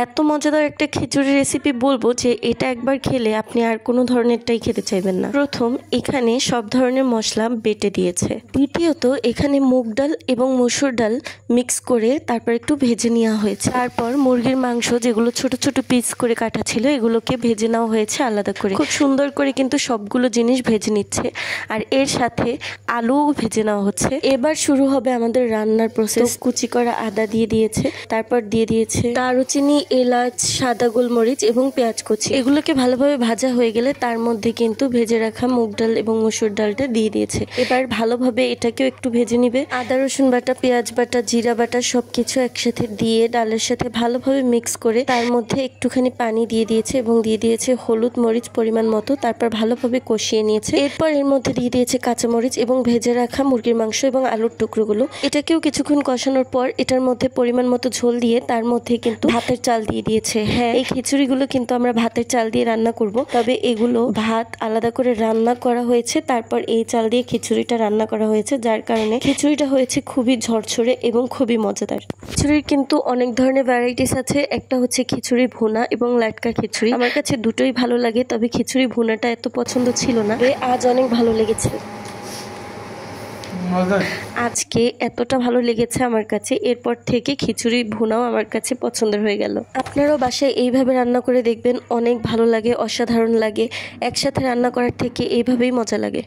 এত মজাদার একটা খিচুড়ি রেসিপি বলবো যে এটা একবার খেলে আপনি আর কোনো ধরনেরটাই খেতে চাইবেন না। প্রথম এখানে সব ধরনের মশলা বেটে দিয়েছে। দ্বিতীয়ত এখানে মুগ ডাল এবং মসুর ডাল মিক্স করে তারপর একটু ভেজে নেওয়া হয়েছে। তারপর মুরগির মাংস যেগুলো ছোট ছোট পিস করে কাটা ছিল এগুলোকে ভেজে নেওয়া হয়েছে আলাদা করে। খুব সুন্দর করে কিন্তু সবগুলো জিনিস ভেজে নিচ্ছে, আর এর সাথে আলুও ভেজে নেওয়া হচ্ছে। এবার শুরু হবে আমাদের রান্নার প্রসেস। কুচি করা আদা দিয়ে দিয়েছে, তারপর দিয়ে দিয়েছে দারুচিনি, এলাচ, সাদা গোলমরিচ এবং পেঁয়াজ কুচি। এগুলোকে ভালোভাবে ভাজা হয়ে গেলে তার মধ্যে কিন্তু ভেজে রাখা মুগ ডাল এবং মসুর ডালটা দিয়ে দিয়েছে। এবার ভালোভাবে এটাকেও একটু ভেজে নিবে। আদা রসুন বাটা, পেঁয়াজ বাটা, জিরা বাটা সবকিছু একসাথে দিয়ে ডালের সাথে ভালোভাবে মিক্স করে তার মধ্যে একটুখানি পানি দিয়ে দিয়েছে এবং দিয়ে দিয়েছে হলুদ মরিচ পরিমাণ মতো। তারপর ভালোভাবে কষিয়ে নিয়েছে। এরপর এর মধ্যে দিয়ে দিয়েছে কাঁচামরিচ এবং ভেজে রাখা মুরগির মাংস এবং আলুর টুকরোগুলো। এটাকেও কিছুক্ষণ কষানোর পর এটার মধ্যে পরিমাণ মতো ঝোল দিয়ে তার মধ্যে কিন্তু ভাতের চাল দিয়ে দিয়েছে। হ্যাঁ, এই খিচুড়িগুলো কিন্তু আমরা ভাতের চাল দিয়ে রান্না করব, তবে এগুলো ভাত আলাদা করে রান্না করা হয়েছে, তারপর এই চাল দিয়ে খিচুড়িটা রান্না করা হয়েছে, যার কারণে খিচুড়িটা হয়েছে খুবই ঝরঝরে এবং খুবই মজাদার। খিচুড়ির কিন্তু অনেক ধরনের ভ্যারাইটিস আছে। একটা হচ্ছে খিচুড়ি ভুনা এবং লাটকা খিচুড়ি। আমার কাছে দুটোই ভালো লাগে, তবে খিচুড়ি ভুনাটা এত পছন্দ ছিল না, আজ অনেক ভালো লেগেছে। আজকে এতটা ভালো লেগেছে আমার কাছে, এরপর থেকে খিচুড়ি ভুনাও আমার কাছে পছন্দের হয়ে গেল। আপনারাও বাসায় এইভাবে রান্না করে দেখবেন, অনেক ভালো লাগে, অসাধারণ লাগে। একসাথে রান্না করার থেকে এইভাবেই মজা লাগে।